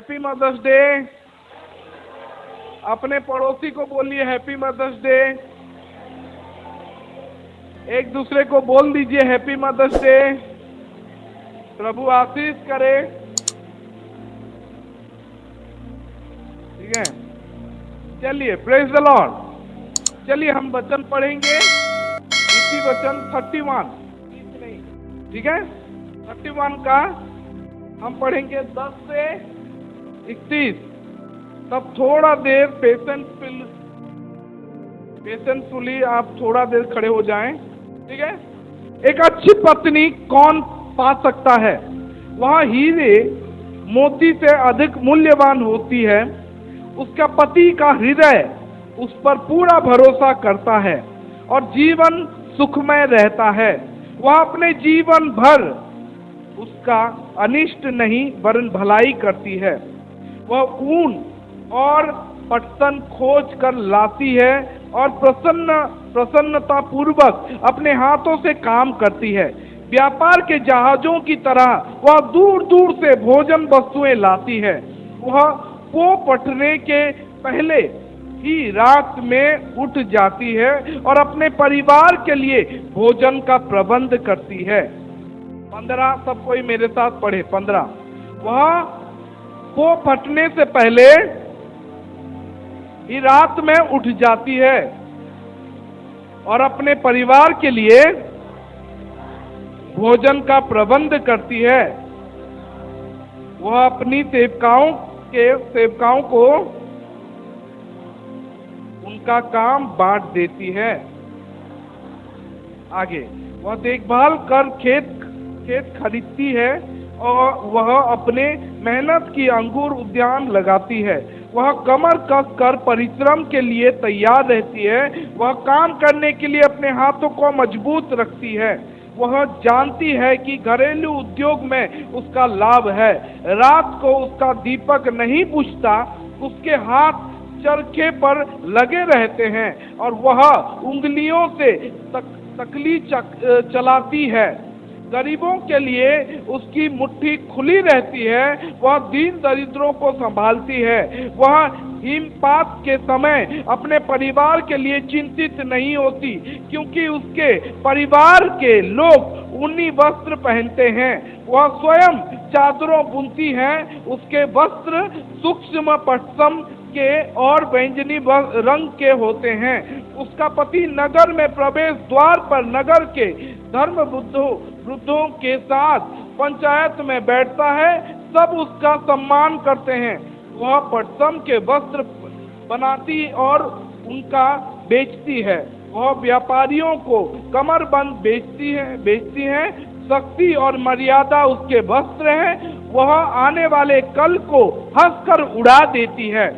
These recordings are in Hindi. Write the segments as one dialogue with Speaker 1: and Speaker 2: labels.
Speaker 1: Happy mother's day. अपने पड़ोसी को बोलिए हैप्पी मदर्स डे। एक दूसरे को बोल दीजिए हैप्पी मदर्स डे। प्रभु आशीष करे। ठीक है, चलिए प्रेज द लॉर्ड। चलिए हम वचन पढ़ेंगे, इसी वचन 31 नहीं, ठीक है, 31 का हम पढ़ेंगे 10 से 31। तब थोड़ा देर पेशेंसफुली आप थोड़ा देर खड़े हो जाएं। ठीक है। एक अच्छी पत्नी कौन पा सकता है? वह हीरे मोती से अधिक मूल्यवान होती है। उसका पति का हृदय उस पर पूरा भरोसा करता है और जीवन सुखमय रहता है। वह अपने जीवन भर उसका अनिष्ट नहीं वरन भलाई करती है। वह ऊन और पटसन खोज कर लाती है और प्रसन्नता पूर्वक अपने हाथों से काम करती है। व्यापार के जहाजों की तरह वह दूर दूर से भोजन वस्तुएं लाती है। वह पो पटने के पहले ही रात में उठ जाती है और अपने परिवार के लिए भोजन का प्रबंध करती है। 15 सब कोई मेरे साथ पढ़े। 15 वह पो फटने से पहले ही रात में उठ जाती है और अपने परिवार के लिए भोजन का प्रबंध करती है। वह अपनी सेवकाओं को उनका काम बांट देती है। आगे वह देखभाल कर खेत खरीदती है और वह अपने मेहनत की अंगूर उद्यान लगाती है। वह कमर कस कर परिश्रम के लिए तैयार रहती है। वह काम करने के लिए अपने हाथों को मजबूत रखती है। वह जानती है कि घरेलू उद्योग में उसका लाभ है। रात को उसका दीपक नहीं बुझता, उसके हाथ चरखे पर लगे रहते हैं और वह उंगलियों से तकली चलाती है। गरीबों के लिए उसकी मुट्ठी खुली रहती है। वह दीन दरिद्रों को संभालती है। वह हिमपात के समय अपने परिवार के लिए चिंतित नहीं होती, क्योंकि उसके परिवार के लोग ऊनी वस्त्र पहनते हैं। वह स्वयं चादरों बुनती है। उसके वस्त्र सूक्ष्म पटसन के और बैंगनी रंग के होते हैं। उसका पति नगर में प्रवेश द्वार पर नगर के धर्म वृद्धों के साथ पंचायत में बैठता है। सब उसका सम्मान करते हैं। वह पटसन के वस्त्र बनाती और उनका बेचती है। वह व्यापारियों को कमरबंद बेचती है। शक्ति और मर्यादा उसके वस्त्र हैं। वह आने वाले कल को हंसकर उड़ा देती है।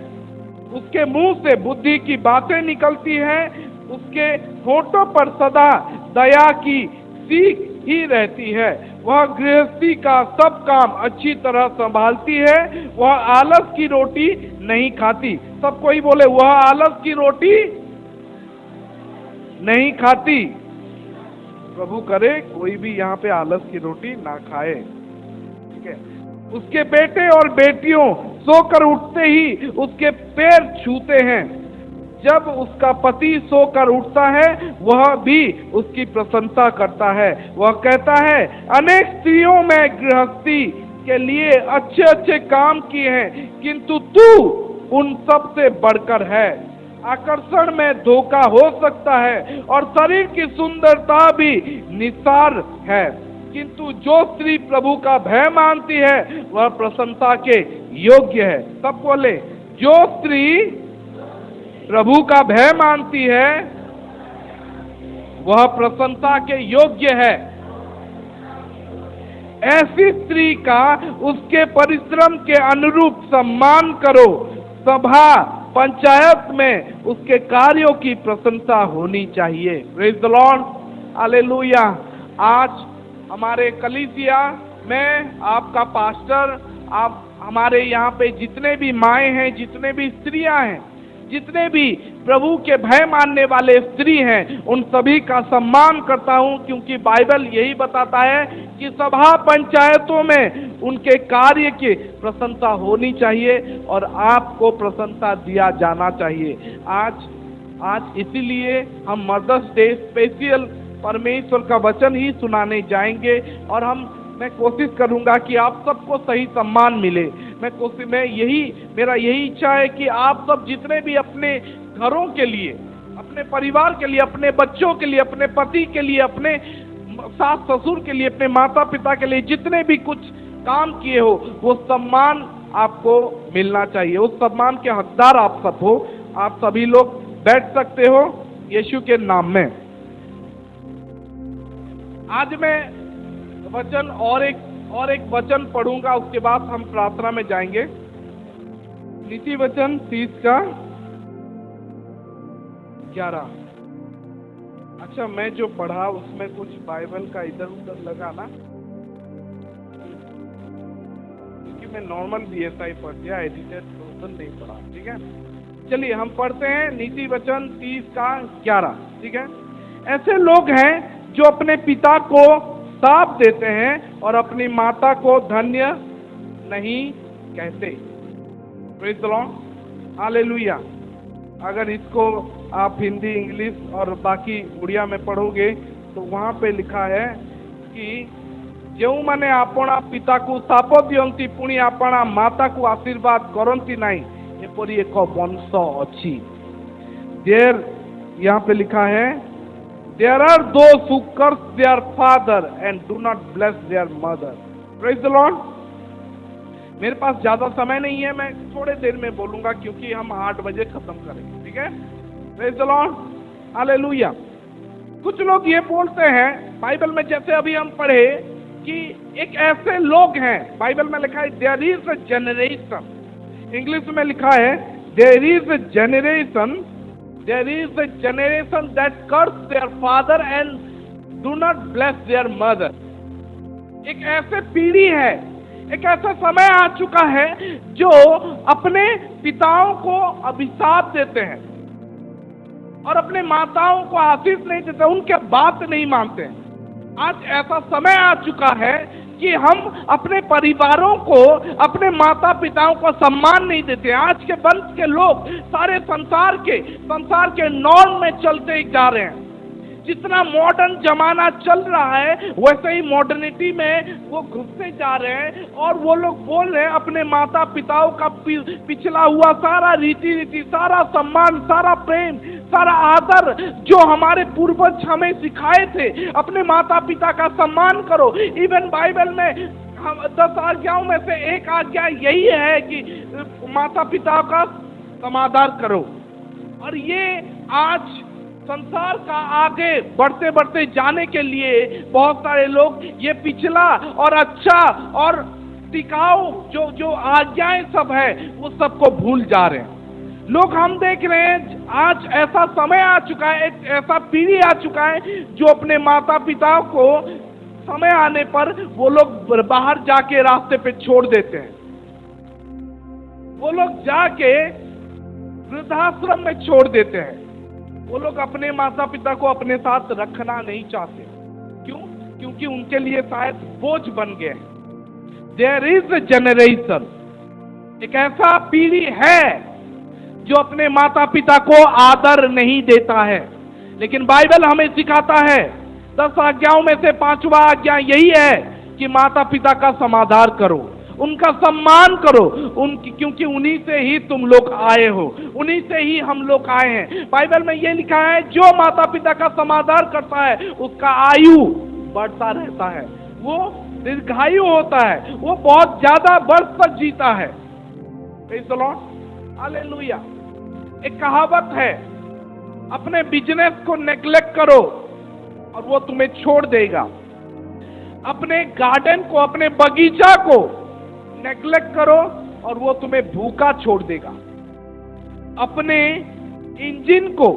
Speaker 1: उसके मुंह से बुद्धि की बातें निकलती हैं। उसके होठों पर सदा दया की सीख ही रहती है। वह गृहस्थी का सब काम अच्छी तरह संभालती है। वह आलस की रोटी नहीं खाती। सब कोई बोले वह आलस की रोटी नहीं खाती। प्रभु करे कोई भी यहाँ पे आलस की रोटी ना खाए। ठीक है। उसके बेटे और बेटियों सोकर उठते ही उसके पैर छूते हैं। जब उसका पति सोकर उठता है वह भी उसकी प्रशंसा करता है। वह कहता है अनेक स्त्रियों में गृहस्थी के लिए अच्छे अच्छे काम किए हैं, किंतु तू उन सब से बढ़कर है। आकर्षण में धोखा हो सकता है और शरीर की सुंदरता भी निसार है, किंतु जो स्त्री प्रभु का भय मानती है वह प्रशंसा के योग्य है। सब बोले जो स्त्री प्रभु का भय मानती है वह प्रशंसा के योग्य है। ऐसी स्त्री का उसके परिश्रम के अनुरूप सम्मान करो। सभा पंचायत में उसके कार्यों की प्रशंसा होनी चाहिए। Praise the lord, hallelujah. आज हमारे कलीसिया में आपका पास्टर, आप हमारे यहाँ पे जितने भी माएँ हैं, जितने भी स्त्रियां हैं, जितने भी प्रभु के भय मानने वाले स्त्री हैं उन सभी का सम्मान करता हूं, क्योंकि बाइबल यही बताता है कि सभा पंचायतों में उनके कार्य की प्रशंसा होनी चाहिए और आपको प्रशंसा दिया जाना चाहिए। आज इसीलिए हम मदर्स डे स्पेशल परमेश्वर का वचन ही सुनाने जाएंगे और मैं कोशिश करूंगा कि आप सबको सही सम्मान मिले। मेरा यही इच्छा है कि आप सब जितने भी अपने घरों के लिए, अपने परिवार के लिए, अपने बच्चों के लिए, अपने पति के लिए, अपने सास ससुर के लिए, अपने माता पिता के लिए जितने भी कुछ काम किए हो वो सम्मान आपको मिलना चाहिए। उस सम्मान के हकदार आप सब हो। आप सभी लोग बैठ सकते हो यीशु के नाम में। आज मैं वचन और एक वचन पढ़ूंगा, उसके बाद हम प्रार्थना में जाएंगे। नीति वचन 30 का 11। अच्छा, मैं जो पढ़ा उसमें कुछ बाइबल का इधर उधर लगा ना, क्योंकि मैं नॉर्मल BSI पढ़ दिया, एडिटेड वर्जन नहीं पढ़ा। ठीक है, चलिए हम पढ़ते हैं नीति वचन 30 का 11। ठीक है, ऐसे लोग हैं जो अपने पिता को शाप देते हैं और अपनी माता को धन्य नहीं कहते। Praise the lord, hallelujah. अगर इसको आप हिंदी, इंग्लिश और बाकी उड़िया में पढ़ोगे तो वहाँ पे लिखा है कि ଯେଉଁମାନେ ଆପଣା ପିତାକୁ ଶାପ ଦିଅନ୍ତି ପୁଣି ଆପଣା ମାତାକୁ ଆଶୀର୍ବାଦ କରନ୍ତି ନାହିଁ, ଏପରି ଏକ ବଂଶ ଅଛି। यहाँ पे लिखा है, there are those who curse their father and do not bless their mother. Praise the Lord. मेरे पास ज्यादा समय नहीं है, मैं थोड़े देर में बोलूंगा क्योंकि हम 8 बजे खत्म करेंगे। ठीक है, Praise the Lord, हालेलुया। कुछ लोग ये बोलते हैं बाइबल में, जैसे अभी हम पढ़े कि एक ऐसे लोग हैं, बाइबल में लिखा है there is a generation, English में लिखा है there is a generation that curse their father and do not bless their mother. एक ऐसे पीढ़ी है, एक ऐसा समय आ चुका है जो अपने पिताओं को अभिशाप देते हैं और अपने माताओं को आशीष नहीं देते, उनके बात नहीं मानते हैं। आज ऐसा समय आ चुका है कि हम अपने परिवारों को, अपने माता पिताओं को सम्मान नहीं देते। आज के वंश के लोग सारे संसार के नॉर्म में चलते जा रहे हैं। जितना मॉडर्न जमाना चल रहा है वैसे ही मॉडर्निटी में वो घुसते जा रहे हैं और वो लोग बोल रहे हैं अपने माता पिताओं का पिछला हुआ सारा रीति, सारा सम्मान, सारा प्रेम, सारा आदर जो हमारे पूर्वज हमें सिखाए थे, अपने माता पिता का सम्मान करो। इवन बाइबल में 10 आज्ञाओं में से एक आज्ञा यही है कि माता पिता का समादर करो। और ये आज संसार का आगे बढ़ते बढ़ते जाने के लिए बहुत सारे लोग ये पिछला और अच्छा और टिकाऊ जो आज्ञाएं सब है वो सबको भूल जा रहे हैं लोग। हम देख रहे हैं आज ऐसा समय आ चुका है, एक ऐसा पीढ़ी आ चुका है जो अपने माता पिता को समय आने पर वो लोग बाहर जाके रास्ते पे छोड़ देते हैं। वो लोग जाके वृद्धाश्रम में छोड़ देते हैं। वो लोग अपने माता पिता को अपने साथ रखना नहीं चाहते। क्यों? क्योंकि उनके लिए शायद बोझ बन गए हैं। देयर इज अ जनरेशन, एक ऐसा पीढ़ी है जो अपने माता पिता को आदर नहीं देता है। लेकिन बाइबल हमें सिखाता है 10 आज्ञाओं में से 5वां आज्ञा यही है कि माता पिता का समादर करो, उनका सम्मान करो, क्योंकि उन्हीं से ही तुम लोग आए हो, उन्हीं से ही हम लोग आए हैं। बाइबल में ये लिखा है जो माता पिता का समादर करता है उसका आयु बढ़ता रहता है, वो दीर्घायु होता है, वो बहुत ज्यादा वर्ष तक जीता है। Praise the lord, hallelujah. एक कहावत है, अपने बिजनेस को नेग्लेक्ट करो और वो तुम्हें छोड़ देगा। अपने गार्डन को, अपने बगीचा को नेग्लेक्ट करो और वो तुम्हें भूखा छोड़ देगा। अपने इंजन को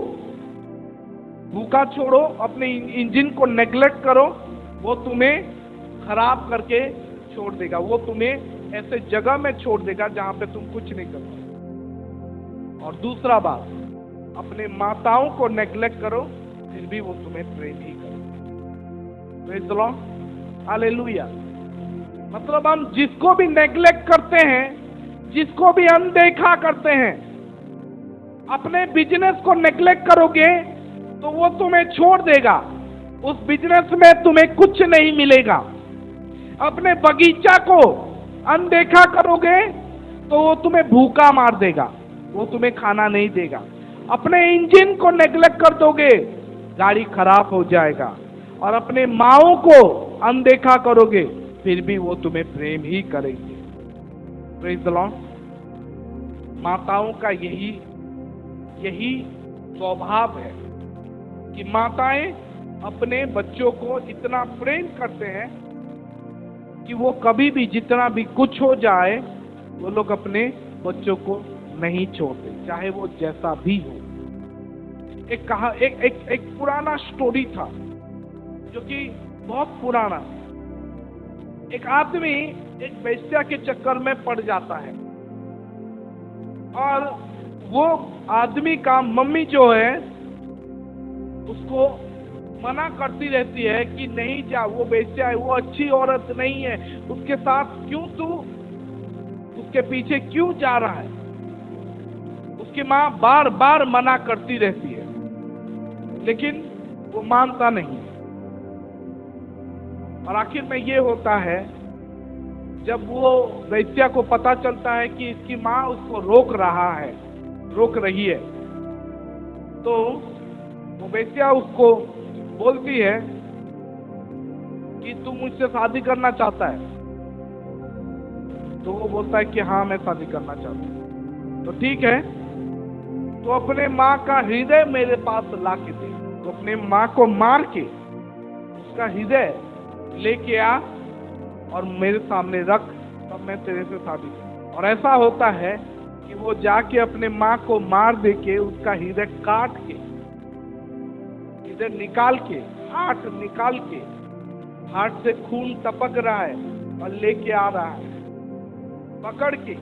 Speaker 1: भूखा छोड़ो, अपने इंजन को नेग्लेक्ट करो, वो तुम्हें खराब करके छोड़ देगा। वो तुम्हें ऐसे जगह में छोड़ देगा जहां पे तुम कुछ नहीं कर सकते। और दूसरा बात, अपने माताओं को नेग्लेक्ट करो, फिर भी वो तुम्हें प्रेम ही करेंगे। Praise the lord, hallelujah. मतलब हम जिसको भी नेग्लेक्ट करते हैं, जिसको भी अनदेखा करते हैं, अपने बिजनेस को नेग्लेक्ट करोगे तो वो तुम्हें छोड़ देगा, उस बिजनेस में तुम्हें कुछ नहीं मिलेगा। अपने बगीचा को अनदेखा करोगे तो वो तुम्हें भूखा मार देगा, वो तुम्हें खाना नहीं देगा। अपने इंजन को नेग्लेक्ट कर दोगे, गाड़ी खराब हो जाएगा। और अपने माओ को अनदेखा करोगे, फिर भी वो तुम्हें प्रेम ही करेंगे। Praise the Lord. माताओं का यही स्वभाव है कि माताएं अपने बच्चों को इतना प्रेम करते हैं कि वो कभी भी जितना भी कुछ हो जाए, वो लोग अपने बच्चों को नहीं छोड़ते, चाहे वो जैसा भी हो। एक पुराना स्टोरी था, जो कि बहुत पुराना। एक आदमी एक वेश्या के चक्कर में पड़ जाता है, और वो आदमी का मम्मी जो है उसको मना करती रहती है कि नहीं जा, वो वेश्या है, वो अच्छी औरत नहीं है, उसके साथ क्यों तू उसके पीछे क्यों जा रहा है। उसकी माँ बार बार मना करती रहती है, लेकिन वो मानता नहीं। और आखिर में ये होता है, जब वो वेश्या को पता चलता है कि इसकी माँ उसको रोक रही है, तो वो वेश्या उसको बोलती है कि तू मुझसे शादी करना चाहता है। तो वो बोलता है कि हाँ, मैं शादी करना चाहता हूँ। तो ठीक है, तो अपने माँ का हृदय मेरे पास ला के दे। तो अपने माँ को मार के उसका हृदय लेके आ और मेरे सामने रख, तब मैं तेरे से शादी करूँ। और ऐसा होता है कि वो जाके अपने माँ को मार दे के उसका हृदय काट के, हृदय निकाल के, हार्ट निकाल के, हार्ट से खून टपक रहा है और लेके आ रहा है, पकड़ के,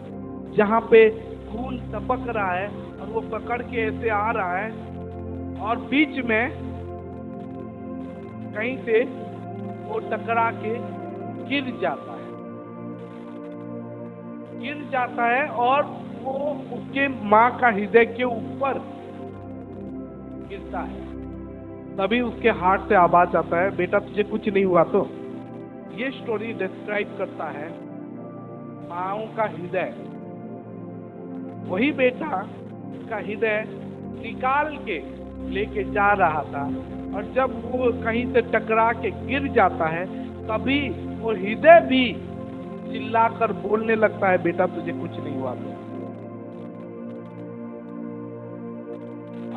Speaker 1: जहाँ पे खून टपक रहा है, और वो पकड़ के ऐसे आ रहा है, और बीच में कहीं से वो टकरा के गिर जाता है और वो उसके माँ का हृदय के ऊपर गिरता है। तभी उसके हार्ट से आवाज आता है, बेटा तुझे कुछ नहीं हुआ। तो ये स्टोरी डिस्क्राइब करता है माँओं का हृदय। वही बेटा का हृदय निकाल के लेके जा रहा था, और जब वो कहीं से टकरा के गिर जाता है, तभी वो हृदय भी चिल्लाकर बोलने लगता है, बेटा तुझे कुछ नहीं हुआ।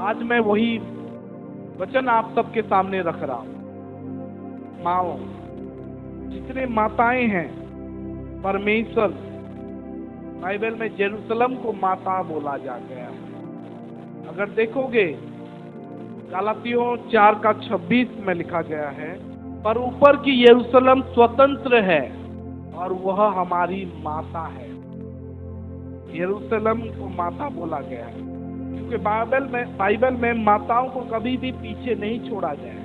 Speaker 1: आज मैं वही वचन आप सबके सामने रख रहा हूं। माओ, जितने माताएं हैं, परमेश्वर बाइबल में जेरूसलम को माता बोला जा गया है। अगर देखोगे गलातियों 4:26 में लिखा गया है, पर ऊपर की यरूशलेम स्वतंत्र है और वह हमारी माता है। यरूशलेम को माता बोला गया है क्योंकि बाइबल में माताओं को कभी भी पीछे नहीं छोड़ा गया है।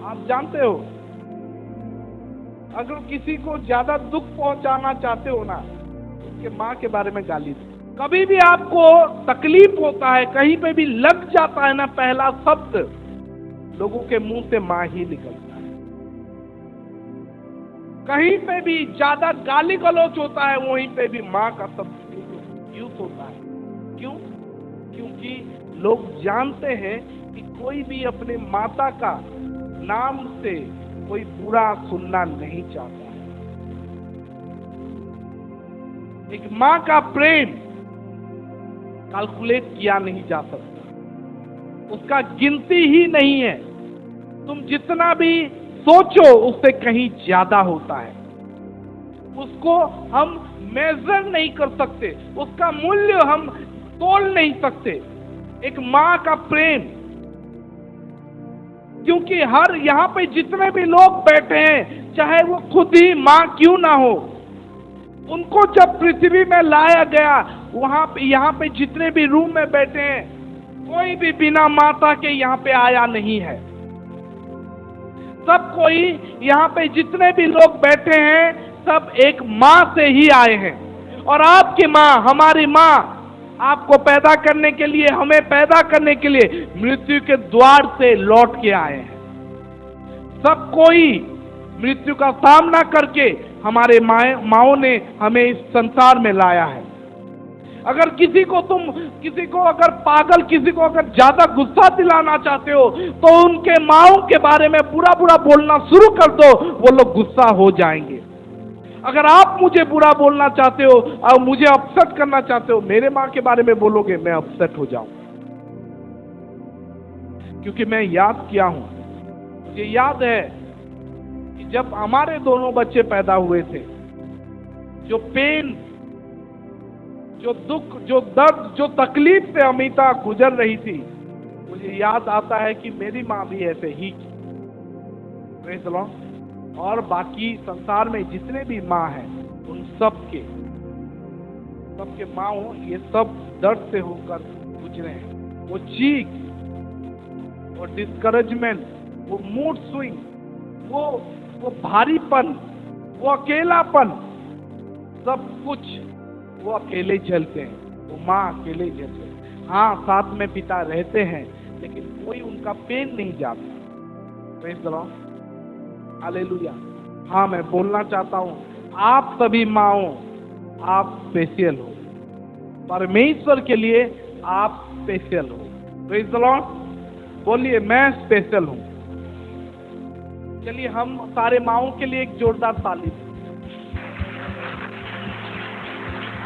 Speaker 1: आप जानते हो, अगर किसी को ज्यादा दुख पहुंचाना चाहते हो ना, उसके माँ के बारे में गाली दो। कभी भी आपको तकलीफ होता है, कहीं पे भी लग जाता है ना, पहला शब्द लोगों के मुंह से माँ ही निकलता है। कहीं पे भी ज्यादा गाली गलौच होता है, वहीं पे भी माँ का शब्द यूज होता है। क्यों? क्योंकि लोग जानते हैं कि कोई भी अपने माता का नाम से कोई बुरा सुनना नहीं चाहता है। एक माँ का प्रेम कैलकुलेट किया नहीं जा सकता, उसका गिनती ही नहीं है। तुम जितना भी सोचो उससे कहीं ज्यादा होता है। उसको हम मेजर नहीं कर सकते, उसका मूल्य हम तोल नहीं सकते। एक माँ का प्रेम, क्योंकि हर यहाँ पे जितने भी लोग बैठे हैं, चाहे वो खुद ही माँ क्यों ना हो, उनको जब पृथ्वी में लाया गया वहां पे यहाँ पे जितने भी रूम में बैठे हैं, कोई भी बिना माता के यहाँ पे आया नहीं है। सब कोई यहाँ पे जितने भी लोग बैठे हैं, सब एक माँ से ही आए हैं। और आपकी माँ, हमारी माँ, आपको पैदा करने के लिए, हमें पैदा करने के लिए मृत्यु के द्वार से लौट के आए हैं। सब कोई मृत्यु का सामना करके हमारे माँओं ने हमें इस संसार में लाया है। अगर किसी को अगर पागल, किसी को अगर ज्यादा गुस्सा दिलाना चाहते हो, तो उनके माँओं के बारे में बुरा बुरा बोलना शुरू कर दो, वो लोग गुस्सा हो जाएंगे। अगर आप मुझे बुरा बोलना चाहते हो और मुझे अपसेट करना चाहते हो, मेरे माँ के बारे में बोलोगे, मैं अपसेट हो जाऊं। क्योंकि मैं याद किया हूं, मुझे याद है कि जब हमारे दोनों बच्चे पैदा हुए थे, जो पेन, जो दुख, जो दर्द, जो तकलीफ से अमिता गुजर रही थी, मुझे याद आता है कि मेरी माँ भी ऐसे ही की। Praise the Lord. और बाकी संसार में जितने भी माँ हैं, उन सबके माँ हो, ये सब दर्द से होकर गुजरे हैं। वो चीख, वो डिस्करेजमेंट, वो मूड स्विंग, वो भारीपन, वो अकेलापन, सब कुछ वो अकेले झेलते हैं। वो माँ अकेले झेलते हैं। हाँ, साथ में पिता रहते हैं, लेकिन कोई उनका पेन नहीं जाता। Praise the lord, hallelujah. हाँ, मैं बोलना चाहता हूँ, आप सभी माँओं, आप स्पेशल हो। परमेश्वर के लिए आप स्पेशल हो। प्रेज़ द लॉर्ड, बोलिए, मैं स्पेशल हूँ। चलिए हम सारे माँओं के लिए एक जोरदार ताली दें।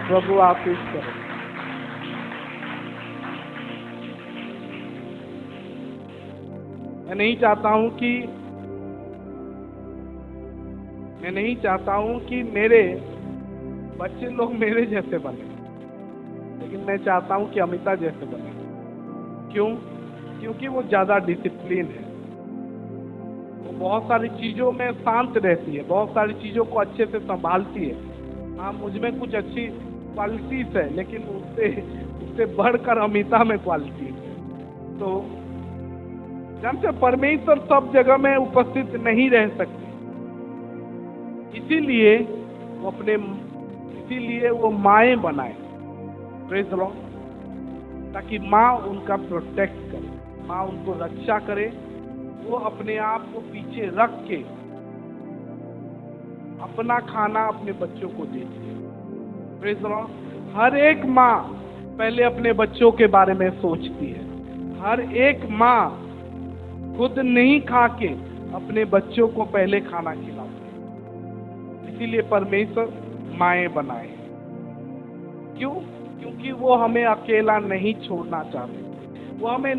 Speaker 1: प्रभु आशीष करें। मैं नहीं चाहता हूं कि मेरे बच्चे लोग मेरे जैसे बने, लेकिन मैं चाहता हूं कि अमिता जैसे बने। क्यों? क्योंकि वो ज्यादा डिसिप्लिन है। वो बहुत सारी चीजों में शांत रहती है, बहुत सारी चीजों को अच्छे से संभालती है। हाँ, मुझ में कुछ अच्छी क्वालिटीज है, लेकिन उससे बढ़कर अमिता में क्वालिटी है। तो जब से परमेश्वर सब जगह में उपस्थित नहीं रह सकते, इसीलिए वो माएँ बनाए। प्रेज़ द लॉर्ड, ताकि माँ उनका प्रोटेक्ट करे, माँ उनको रक्षा करे। वो अपने आप को पीछे रख के अपना खाना अपने बच्चों को देती है। Praise the Lord. हर एक माँ पहले अपने बच्चों के बारे में सोचती है। हर एक माँ खुद नहीं खा के अपने बच्चों को पहले खाना खिलाती है। इसीलिए परमेश्वर माएँ बनाए। क्यों? क्योंकि वो हमें अकेला नहीं छोड़ना चाहते, वो हमें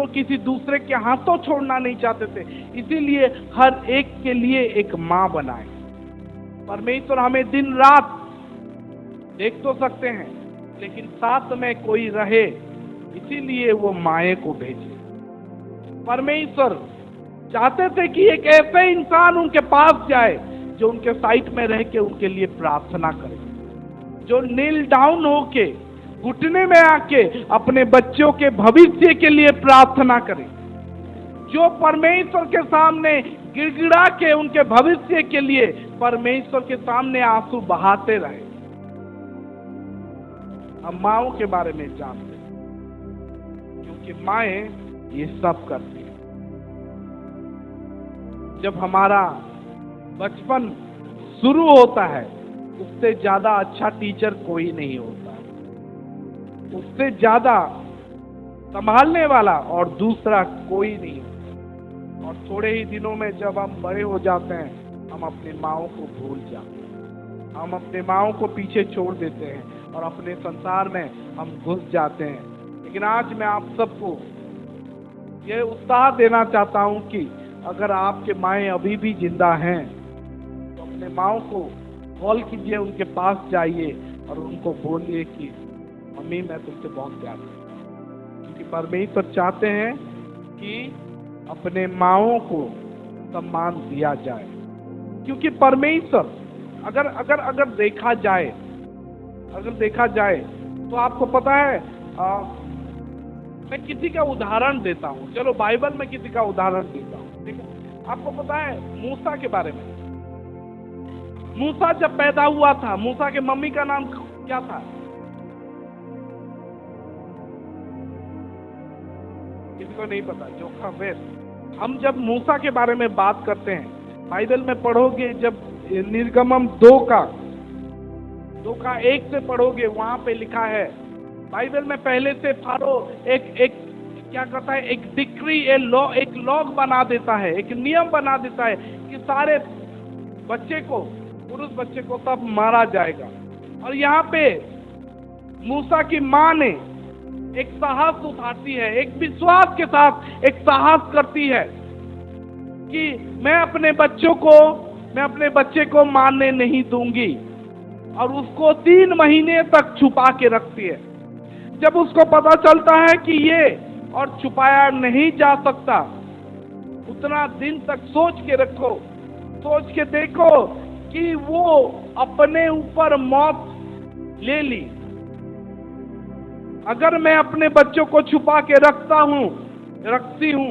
Speaker 1: किसी दूसरे के हाथों छोड़ना नहीं चाहते थे। इसीलिए हर एक के लिए एक माँ बनाए। परमेश्वर हमें दिन रात देख तो सकते हैं, लेकिन साथ में कोई रहे, इसीलिए वो माए को भेजे। परमेश्वर चाहते थे कि एक ऐसे इंसान उनके पास जाए जो उनके साइड में रह के उनके लिए प्रार्थना करे, जो नील डाउन होके घुटने में आके अपने बच्चों के भविष्य के लिए प्रार्थना करे, जो परमेश्वर के सामने गिड़गिड़ा के उनके भविष्य के लिए परमेश्वर के सामने आंसू बहाते रहे। हम माँओं के बारे में जानते हैं, क्योंकि माएँ ये सब करती हैं। जब हमारा बचपन शुरू होता है, उससे ज्यादा अच्छा टीचर कोई नहीं होता, उससे ज्यादा संभालने वाला और दूसरा कोई नहीं होता। और थोड़े ही दिनों में जब हम बड़े हो जाते हैं, हम अपनी माँओं को भूल जाते हैं, हम अपने माँओं को पीछे छोड़ देते हैं और अपने संसार में हम घुस जाते हैं। लेकिन आज मैं आप सबको ये उत्साह देना चाहता हूँ कि अगर आपके माएँ अभी भी जिंदा हैं, तो अपने माँओं को कॉल कीजिए, उनके पास जाइए और उनको बोलिए कि मम्मी, मैं तुमसे बहुत प्यार करता हूँ। क्योंकि परमेश्वर चाहते हैं कि अपने माँओं को सम्मान दिया जाए। क्योंकि परमेश्वर अगर देखा जाए तो आपको पता है, मैं किसी का उदाहरण देता हूँ, चलो बाइबल में किसी का उदाहरण देता हूँ, ठीक है। आपको पता है मूसा के बारे में, मूसा जब पैदा हुआ था, मूसा के मम्मी का नाम क्या था? किसी को नहीं पता? जोखबेद। हम जब मूसा के बारे में बात करते हैं, बाइबल में पढ़ोगे, जब निर्गमम 2 का 1 से पढ़ोगे, वहां पे लिखा है, बाइबल में पहले से फारो एक क्या करता है, एक डिक्री, एक लॉग बना देता है, एक नियम बना देता है कि सारे बच्चे को, पुरुष बच्चे को तब मारा जाएगा। और यहाँ पे मूसा की माँ ने एक साहस उठाती है, एक विश्वास के साथ एक साहस करती है कि मैं अपने बच्चे को मारने नहीं दूंगी, और उसको 3 महीने तक छुपा के रखती है। जब उसको पता चलता है कि ये और छुपाया नहीं जा सकता, उतना दिन तक सोच के रखो, सोच के देखो कि वो अपने ऊपर मौत ले ली। अगर मैं अपने बच्चों को छुपा के रखती हूँ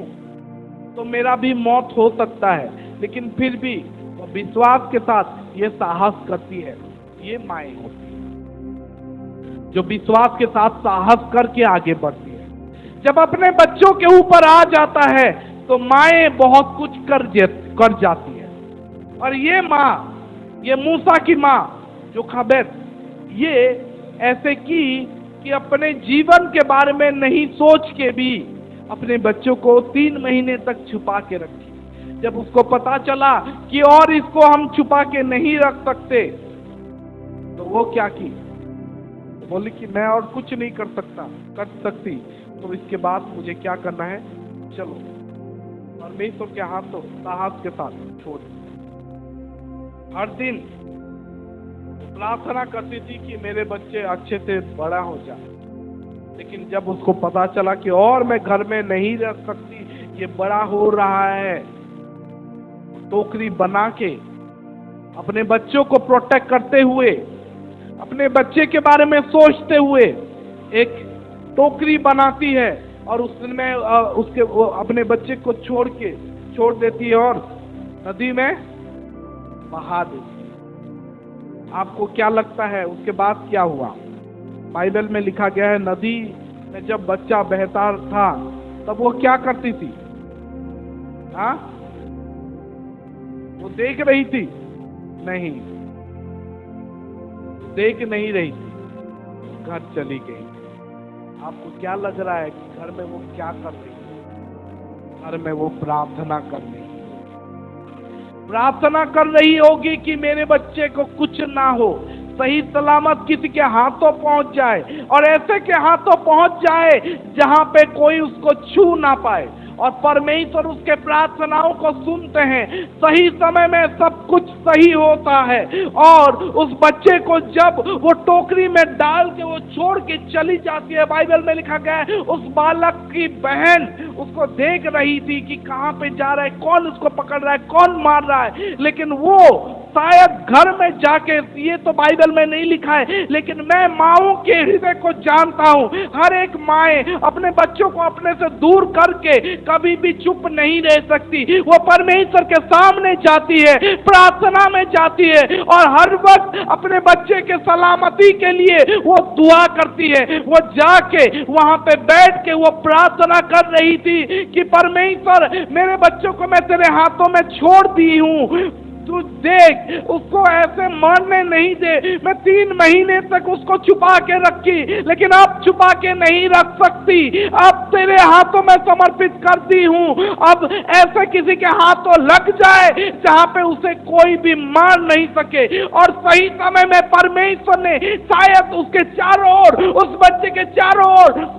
Speaker 1: तो मेरा भी मौत हो सकता है, लेकिन फिर भी वो विश्वास के साथ ये साहस करती है। ये माएँ होती है जो विश्वास के साथ साहस करके आगे बढ़ती है। जब अपने बच्चों के ऊपर आ जाता है तो माएँ बहुत कुछ कर जाती है। और ये माँ, ये मूसा की माँ जोखबेद, ये ऐसे की कि अपने जीवन के बारे में नहीं सोच के भी अपने बच्चों को 3 महीने तक छुपा के रखी। जब उसको पता चला कि और इसको हम छुपा के नहीं रख सकते, तो वो क्या की, बोली कि मैं और कुछ नहीं कर सकती, तो इसके बाद मुझे क्या करना है, चलो परमेश्वर के हाथों साहस के साथ छोड़। हर दिन प्रार्थना करती थी कि मेरे बच्चे अच्छे से बड़ा हो जाए, लेकिन जब उसको पता चला कि और मैं घर में नहीं रह सकती, ये बड़ा हो रहा है, टोकरी बना के अपने बच्चों को प्रोटेक्ट करते हुए, अपने बच्चे के बारे में सोचते हुए एक टोकरी बनाती है और उसमें वो अपने बच्चे को छोड़ देती है और नदी में बहा देती है। आपको क्या लगता है उसके बाद क्या हुआ? बाइबल में लिखा गया है, नदी में जब बच्चा बहता था तब वो क्या करती थी? हाँ, वो देख रही थी? नहीं, देख नहीं रही थी, घर चली गई। आपको क्या लग रहा है कि घर में वो क्या कर रही है? घर में वो प्रार्थना कर रही है, प्रार्थना कर रही होगी कि मेरे बच्चे को कुछ ना हो, सही सलामत किसी के हाथों पहुंच जाए, और ऐसे के हाथों पहुंच जाए जहां पे कोई उसको छू ना पाए। और परमेश्वर उसके प्रार्थनाओं को सुनते हैं, सही समय में सब कुछ सही होता है। और उस बच्चे को जब वो टोकरी में डाल के वो छोड़ के चली जाती है, बाइबल में लिखा गया है उस बालक की बहन उसको देख रही थी कि कहां पे जा रहा है, कौन उसको पकड़ रहा है, कौन मार रहा है, लेकिन वो शायद घर में जाके, ये तो बाइबल में नहीं लिखा है, लेकिन मैं माँओं के हृदय को जानता हूँ। हर एक माँ अपने बच्चों को अपने से दूर करके कभी भी चुप नहीं रह सकती। वो परमेश्वर के सामने जाती है, प्रार्थना में जाती है, और हर वक्त अपने बच्चे के सलामती के लिए वो दुआ करती है। वो जाके वहां पे बैठ के वो प्रार्थना कर रही थी कि परमेश्वर, मेरे बच्चों को मैं तेरे हाथों में छोड़ दी हूँ, तू देख उसको ऐसे मरने नहीं दे। मैं 3 महीने तक उसको छुपा के रखी, लेकिन अब छुपा के नहीं रख सकती, अब तेरे हाथों में समर्पित कर दी हूँ। अब ऐसे किसी के हाथों लग जाए जहाँ पे उसे कोई भी मार नहीं सके। और सही समय में परमेश्वर ने शायद उसके चारों ओर, उस बच्चे के चारों ओर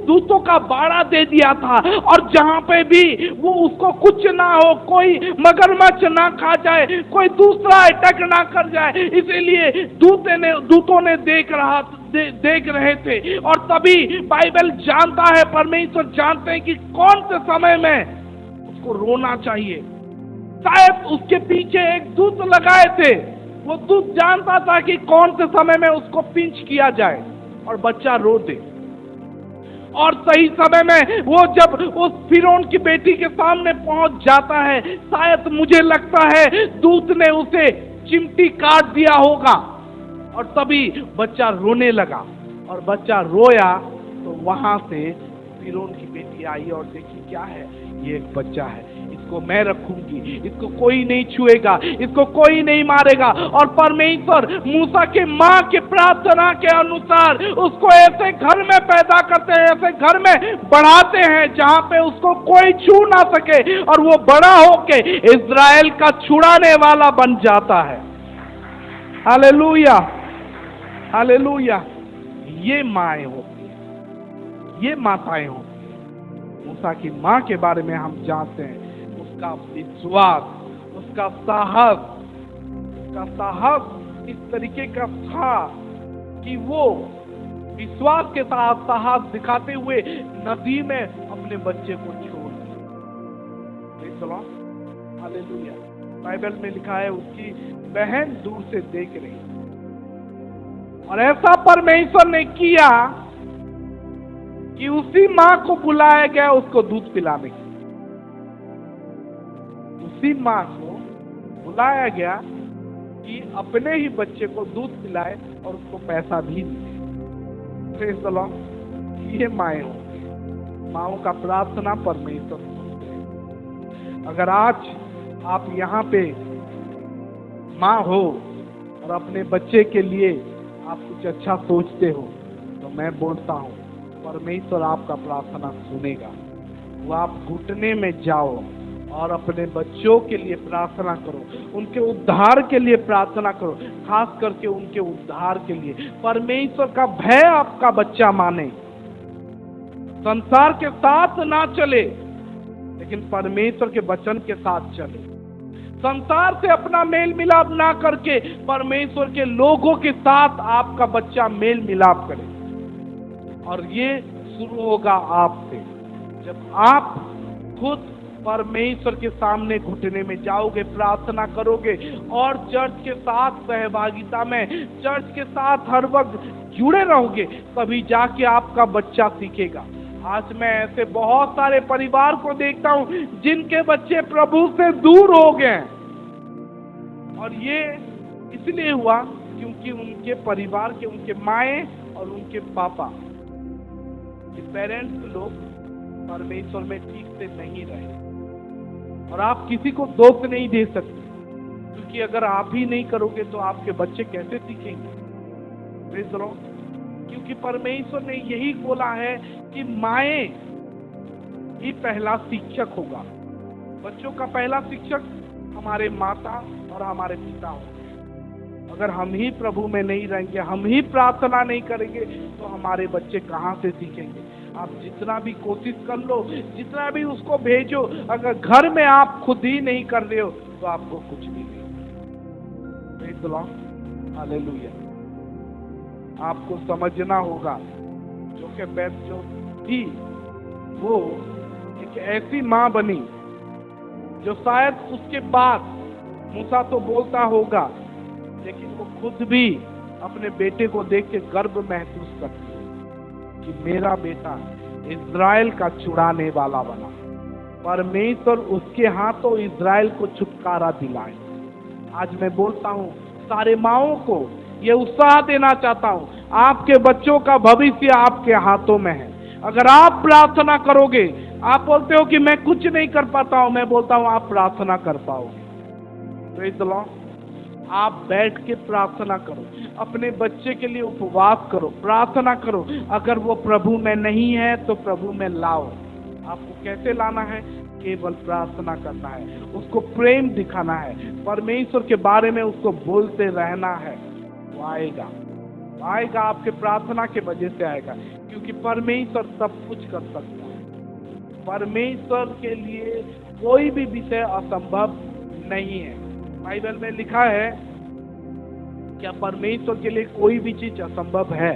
Speaker 1: दूतों का बाड़ा दे दिया था, और जहां पे भी वो उसको कुछ ना हो, कोई मगरमच्छ ना खा जाए, कोई दूसरा अटैक ना कर जाए, इसीलिए दूतों ने देख रहे थे। और तभी बाइबल जानता है, परमेश्वर जानते हैं कि कौन से समय में उसको रोना चाहिए। शायद उसके पीछे एक दूत लगाए थे, वो दूत जानता था कि कौन से समय में उसको पिंच किया जाए और बच्चा रो दे, और सही समय में वो जब उस फिरौन की बेटी के सामने पहुंच जाता है, शायद मुझे लगता है दूत ने उसे चिमटी काट दिया होगा, और तभी बच्चा रोने लगा। और बच्चा रोया तो वहां से फिरौन की बेटी आई और देखी क्या है, ये एक बच्चा है, इसको मैं रखूंगी, इसको कोई नहीं छुएगा, इसको कोई नहीं मारेगा। और परमेश्वर मूसा के माँ के प्रार्थना के अनुसार उसको ऐसे घर में पैदा करते हैं, ऐसे घर में बढ़ाते हैं जहां पे उसको कोई छू ना सके, और वो बड़ा होके इज़राइल का छुड़ाने वाला बन जाता है। Hallelujah, hallelujah. ये माएँ होती हैं, ये माताएं होती हैं। मूसा की माँ के बारे में हम जानते हैं, उसका विश्वास, उसका साहस इस तरीके का था कि वो विश्वास के साथ साहस दिखाते हुए नदी में अपने बच्चे को छोड़ दिया। हालेलुया। बाइबल में लिखा है उसकी बहन दूर से देख रही, और ऐसा परमेश्वर ने किया कि उसी माँ को बुलाया गया उसको दूध पिलाने के। उसी माँ को बुलाया गया कि अपने ही बच्चे को दूध पिलाए और उसको पैसा भी दे। Praise the Lord. ये माएँ होती हैं, माँओं का प्रार्थना परमेश्वर सुनते हैं। अगर आज आप यहाँ पे माँ हो और अपने बच्चे के लिए आप कुछ अच्छा सोचते हो, तो मैं बोलता हूँ परमेश्वर आपका प्रार्थना सुनेगा। वो आप घुटने में जाओ और अपने बच्चों के लिए प्रार्थना करो, उनके उद्धार के लिए प्रार्थना करो, खास करके उनके उद्धार के लिए। परमेश्वर का भय आपका बच्चा माने, संसार के साथ ना चले, लेकिन परमेश्वर के वचन के साथ चले। संसार से अपना मेल मिलाप ना करके परमेश्वर के लोगों के साथ आपका बच्चा मेल मिलाप करे। और ये शुरू होगा आपसे, जब आप खुद परमेश्वर के सामने घुटने में जाओगे, प्रार्थना करोगे और चर्च के साथ सहभागिता में, चर्च के साथ हर वक्त जुड़े रहोगे, तभी जाके आपका बच्चा सीखेगा। आज मैं ऐसे बहुत सारे परिवार को देखता हूँ जिनके बच्चे प्रभु से दूर हो गए, और ये इसलिए हुआ क्योंकि उनके परिवार के, उनके माएँ और उनके पापा, ये पेरेंट्स लोग परमेश्वर में ठीक से नहीं रहे। और आप किसी को दोष नहीं दे सकते, क्योंकि अगर आप ही नहीं करोगे तो आपके बच्चे कैसे सीखेंगे? Praise the Lord. क्योंकि परमेश्वर ने यही बोला है कि माएँ ही पहला शिक्षक होगा। बच्चों का पहला शिक्षक हमारे माता और हमारे पिता होंगे। अगर हम ही प्रभु में नहीं रहेंगे, हम ही प्रार्थना नहीं करेंगे, तो हमारे बच्चे कहाँ से सीखेंगे? आप जितना भी कोशिश कर लो, जितना भी उसको भेजो, अगर घर में आप खुद ही नहीं कर रहे हो तो आपको कुछ भी नहीं। Praise the lord, hallelujah. आपको समझना होगा जोखेबेद जो थी, वो एक ऐसी माँ बनी जो शायद उसके बाद मूसा तो बोलता होगा, लेकिन वो खुद भी अपने बेटे को देख के गर्व महसूस करती है कि मेरा बेटा इज़राइल का छुड़ाने वाला बना। परमेश्वर उसके हाथों इज़राइल को छुटकारा दिलाए। आज मैं बोलता हूँ सारे माँओं को ये उत्साह देना चाहता हूँ, आपके बच्चों का भविष्य आपके हाथों में है। अगर आप प्रार्थना करोगे, आप बोलते हो कि मैं कुछ नहीं कर पाता हूँ, मैं बोलता हूँ आप प्रार्थना कर पाओगे। Praise the Lord. आप बैठ के प्रार्थना करो, अपने बच्चे के लिए उपवास करो, प्रार्थना करो। अगर वो प्रभु में नहीं है तो प्रभु में लाओ। आपको कैसे लाना है? केवल प्रार्थना करना है, उसको प्रेम दिखाना है, परमेश्वर के बारे में उसको बोलते रहना है। वो आएगा, आएगा, आपके प्रार्थना के वजह से आएगा, क्योंकि परमेश्वर सब कुछ कर सकता है। परमेश्वर के लिए कोई भी विषय असंभव नहीं है। बाइबल में लिखा है, क्या परमेश्वर के लिए कोई भी चीज असंभव है?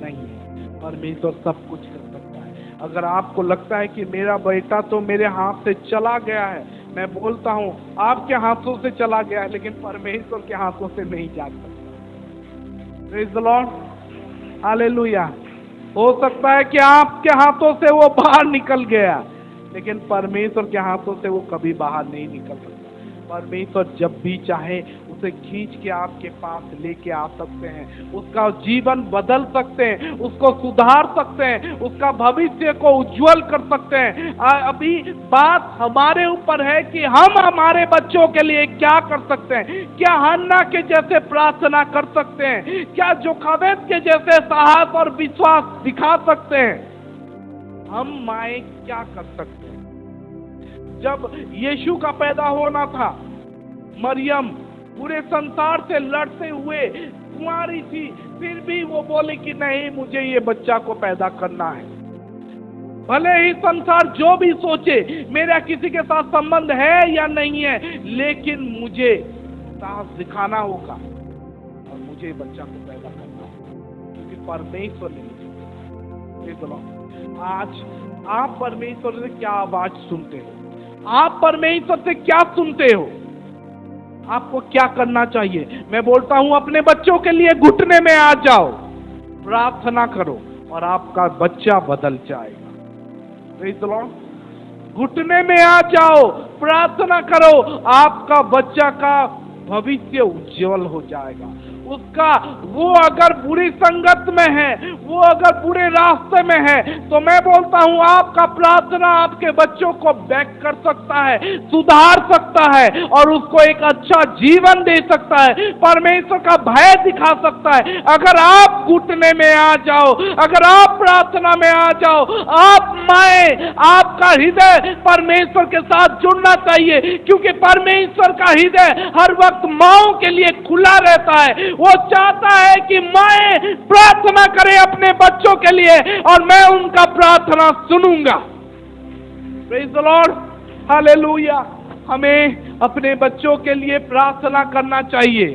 Speaker 1: नहीं है। परमेश्वर सब कुछ कर सकता है। अगर आपको लगता है कि मेरा बेटा तो मेरे हाथ से चला गया है, मैं बोलता हूँ आपके हाथों से चला गया है, लेकिन परमेश्वर के हाथों से नहीं जा सकता। Praise the lord, hallelujah. हो सकता है कि आपके हाथों से वो बाहर निकल गया, लेकिन परमेश्वर के हाथों से वो कभी बाहर नहीं निकल सकता। परमेश्वर जब भी चाहे उसे खींच के आपके पास लेके आ सकते हैं, उसका जीवन बदल सकते हैं, उसको सुधार सकते हैं, उसका भविष्य को उज्जवल कर सकते हैं। अभी बात हमारे ऊपर है कि हम हमारे बच्चों के लिए क्या कर सकते हैं। क्या हन्ना के जैसे प्रार्थना कर सकते हैं? क्या जोखाबेद के जैसे साहस और विश्वास दिखा सकते हैं? हम माए क्या कर सकते हैं? जब यीशु का पैदा होना था, मरियम पूरे संसार से लड़ते हुए कुंवारी थी, फिर भी वो बोले कि नहीं, मुझे ये बच्चा को पैदा करना है। भले ही संसार जो भी सोचे, मेरा किसी के साथ संबंध है या नहीं है, लेकिन मुझे साहस दिखाना होगा और मुझे बच्चा को पैदा करना होगा, क्योंकि परमेश्वर ने मुझे। आज आप परमेश्वर से क्या आवाज सुनते हो? आप परमेश्वर से क्या सुनते हो? आपको क्या करना चाहिए? मैं बोलता हूं अपने बच्चों के लिए घुटने में आ जाओ, प्रार्थना करो और आपका बच्चा बदल जाएगा। Praise the Lord. घुटने में आ जाओ, प्रार्थना करो, आपका बच्चा का भविष्य उज्जवल हो जाएगा। उसका वो अगर बुरी संगत में है, वो अगर बुरे रास्ते में है, तो मैं बोलता हूं आपका प्रार्थना आपके बच्चों को बैक कर सकता है, सुधार सकता है और उसको एक अच्छा जीवन दे सकता है, परमेश्वर का भय दिखा सकता है। अगर आप घुटने में आ जाओ, अगर आप प्रार्थना में आ जाओ, आप माए, आपका हृदय परमेश्वर के साथ जुड़ना चाहिए, क्योंकि परमेश्वर का हृदय हर वक्त माओं के लिए खुला रहता है। वो चाहता है कि माएं प्रार्थना करें अपने बच्चों के लिए और मैं उनका प्रार्थना सुनूंगा। Praise the lord, hallelujah. हमें अपने बच्चों के लिए प्रार्थना करना चाहिए।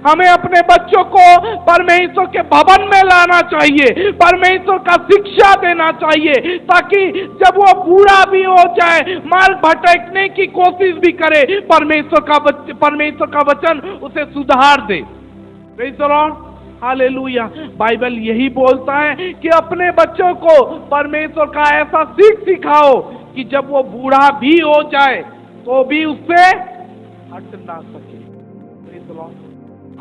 Speaker 1: हमें अपने बच्चों को परमेश्वर के भवन में लाना चाहिए, परमेश्वर का शिक्षा देना चाहिए, ताकि जब वो बूढ़ा भी हो जाए, मार्ग भटकने की कोशिश भी करे, परमेश्वर का वचन उसे सुधार दे। Praise the lord, hallelujah. Bible यही बोलता है कि अपने बच्चों को परमेश्वर का ऐसा सीख सिखाओ कि जब वो बूढ़ा भी हो जाए तो भी उससे हट ना सके। Praise the Lord.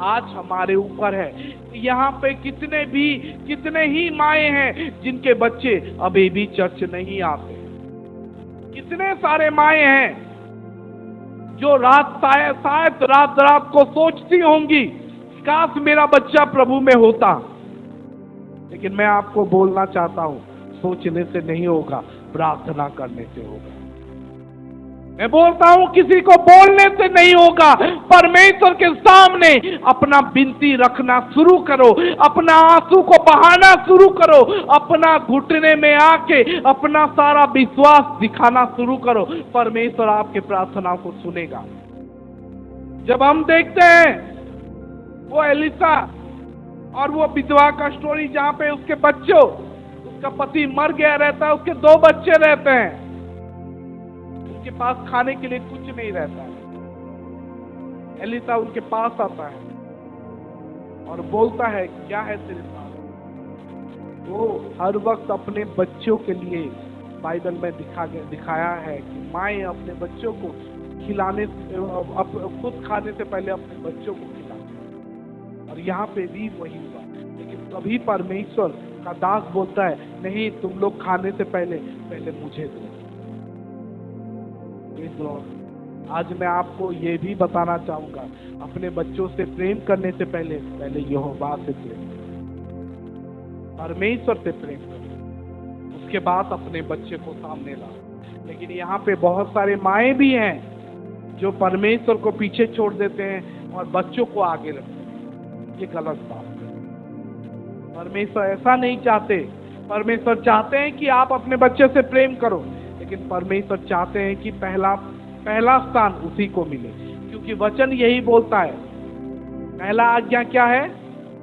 Speaker 1: आज हमारे ऊपर है, यहाँ पे कितने ही माए हैं जिनके बच्चे अभी भी चर्च नहीं आते। कितने सारे माए हैं जो शायद रात को सोचती होंगी, काश मेरा बच्चा प्रभु में होता। लेकिन मैं आपको बोलना चाहता हूं, सोचने से नहीं होगा, प्रार्थना करने से होगा। मैं बोलता हूं किसी को बोलने से नहीं होगा, परमेश्वर के सामने अपना विनती रखना शुरू करो, अपना आंसू को बहाना शुरू करो, अपना घुटने में आके अपना सारा विश्वास दिखाना शुरू करो। परमेश्वर आपके प्रार्थना को सुनेगा। जब हम देखते हैं वो एलिसा और वो विधवा का स्टोरी, जहां पे उसका पति मर गया रहता है, उसके 2 बच्चे रहते हैं, उनके पास खाने के लिए कुछ नहीं रहता है। एलिसा उनके पास आता है और बोलता है, क्या है तेरे पास? वो हर वक्त अपने बच्चों के लिए, बाइबल में दिखाया है कि माएं अपने बच्चों को खिलाने, खुद खाने से पहले अपने बच्चों को खिलाते। और यहाँ पे भी वही हुआ, लेकिन तभी परमेश्वर का दास बोलता है, नहीं, तुम लोग खाने से पहले मुझे दो। आज मैं आपको ये भी बताना चाहूंगा, अपने बच्चों से प्रेम करने से पहले यहोवा से प्रेम करो, परमेश्वर से प्रेम करो, उसके बाद अपने बच्चे को सामने लाओ। लेकिन यहाँ पे बहुत सारे माएं भी हैं जो परमेश्वर को पीछे छोड़ देते हैं और बच्चों को आगे रखते हैं। ये गलत बात है। परमेश्वर ऐसा नहीं चाहते। परमेश्वर चाहते हैं कि आप अपने बच्चे से प्रेम करो, लेकिन परमेश्वर चाहते हैं कि पहला स्थान उसी को मिले, क्योंकि वचन यही बोलता है। पहला आज्ञा क्या है?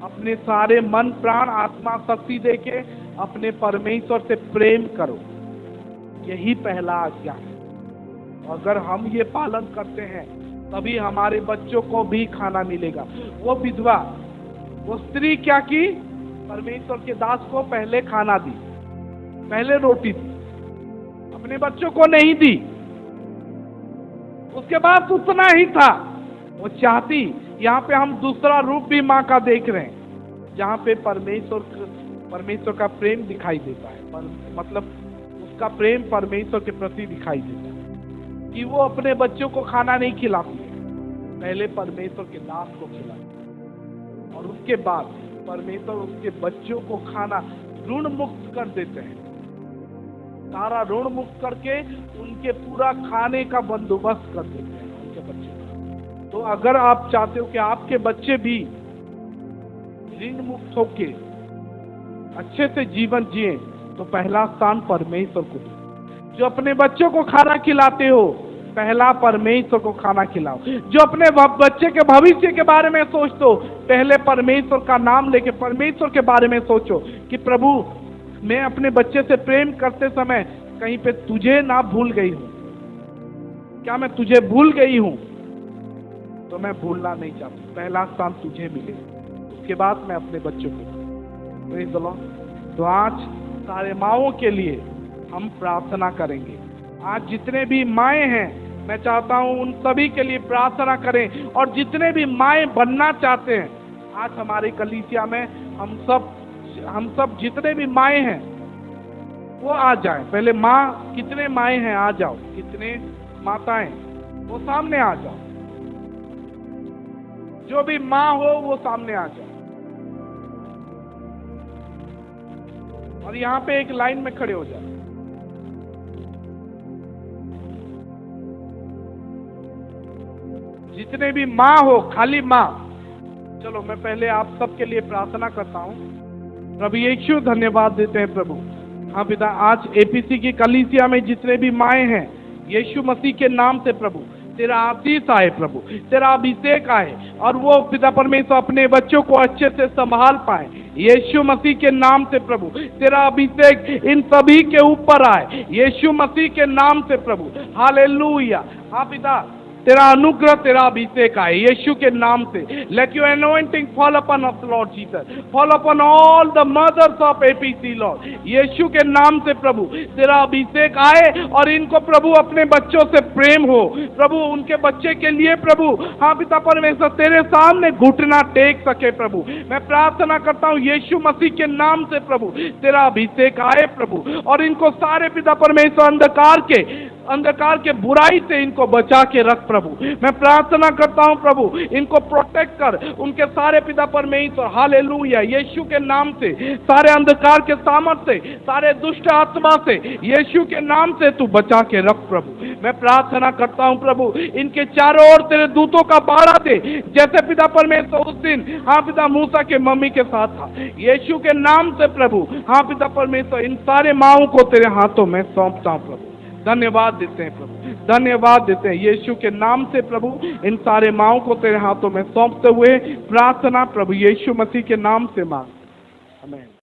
Speaker 1: अपने सारे मन, प्राण, आत्मा, शक्ति देके अपने परमेश्वर से प्रेम करो। यही पहला आज्ञा है। अगर हम ये पालन करते हैं तभी हमारे बच्चों को भी खाना मिलेगा। वो विधवा, वो स्त्री क्या की? परमेश्वर के दास को पहले खाना दी, पहले रोटी दी, अपने बच्चों को नहीं दी। उसके बाद उतना ही था। वो चाहती, यहाँ पे हम दूसरा रूप भी माँ का देख रहे हैं, जहाँ पे परमेश्वर का प्रेम दिखाई देता है। मतलब उसका प्रेम परमेश्वर के प्रति दिखाई देता है कि वो अपने बच्चों को खाना नहीं खिलाती है, पहले परमेश्वर के दास को खिलाती, और उसके बाद परमेश्वर उसके बच्चों को खाना ऋण मुक्त कर देते हैं। सारा ऋण मुक्त करके उनके पूरा खाने का बंदोबस्त कर देते हैं उनके बच्चों का। तो अगर आप चाहते हो कि आपके बच्चे भी ऋण मुक्त होके अच्छे से जीवन जिए, तो पहला स्थान परमेश्वर को दो। जो अपने बच्चों को खाना खिलाते हो, पहला परमेश्वर को खाना खिलाओ। जो अपने बच्चे के भविष्य के बारे में सोचते हो, पहले परमेश्वर का नाम लेके परमेश्वर के बारे में सोचो कि प्रभु, मैं अपने बच्चे से प्रेम करते समय कहीं पे तुझे ना भूल गई हूं क्या? मैं तुझे भूल गई हूं? तो मैं भूलना नहीं चाहती। पहला स्थान तुझे मिले, उसके बाद मैं अपने बच्चों को। Praise the Lord. तो आज सारे माँओं के लिए हम प्रार्थना करेंगे। आज जितने भी माएँ हैं, मैं चाहता हूं उन सभी के लिए प्रार्थना करें, और जितने भी माएँ बनना चाहते हैं, आज हमारी कलीसिया में हम सब जितने भी माएँ हैं वो आ जाएं। पहले माँ, कितने माएँ हैं आ जाओ, कितने माताएं वो सामने आ जाओ। जो भी माँ हो वो सामने आ जाओ, और यहाँ पे एक लाइन में खड़े हो जाओ। जितने भी माँ हो, खाली माँ। चलो मैं पहले आप सबके लिए प्रार्थना करता हूँ। प्रभु यीशु, धन्यवाद देते हैं प्रभु। हाँ पिता, आज एपीसी की कलीसिया में जितने भी माएँ हैं, यीशु मसीह के नाम से प्रभु तेरा आशीष आए, प्रभु तेरा अभिषेक आए, और वो पिता परमेश्वर अपने बच्चों को अच्छे से संभाल पाए। यीशु मसीह के नाम से प्रभु तेरा अभिषेक इन सभी के ऊपर आए, यीशु मसीह के नाम से प्रभु। हालेलुया। हाँ पिता, तेरा अनुग्रह, तेरा अभिषेक आए यीशु के नाम से। Let your anointing fall upon us lord Jesus, fall upon all the mothers of APC lord. Yeshu के नाम से प्रभु तेरा अभिषेक आए, और इनको प्रभु अपने बच्चों से प्रेम हो प्रभु। उनके बच्चे के लिए प्रभु, हाँ पिता परमेश्वर, तेरे सामने घुटना टेक सके प्रभु। मैं प्रार्थना करता हूँ यीशु मसीह के नाम से प्रभु तेरा अभिषेक आए प्रभु, और इनको सारे पिता परमेश्वर अंधकार के बुराई से इनको बचा के रख प्रभु। मैं प्रार्थना करता हूं प्रभु, इनको प्रोटेक्ट कर, उनके सारे पिता परमेश्वर, हालेलुया, यीशु के नाम से सारे अंधकार के सामर्थ्य से, सारे दुष्ट आत्मा से यीशु के नाम से तू बचा के रख प्रभु। मैं प्रार्थना करता हूं प्रभु, इनके चारों ओर तेरे दूतों का बाड़ा दे, जैसे पिता परमेश्वर उस दिन हाँ पिता मूसा के मम्मी के साथ था। यीशु के नाम से प्रभु हाँ पिता परमेश्वर, इन सारे माँओं को तेरे हाथों में सौंपता हूं प्रभु। धन्यवाद देते हैं प्रभु, धन्यवाद देते हैं यीशु के नाम से प्रभु। इन सारे माँओं को तेरे हाथों में सौंपते हुए प्रार्थना प्रभु यीशु मसीह के नाम से मांग, आमीन।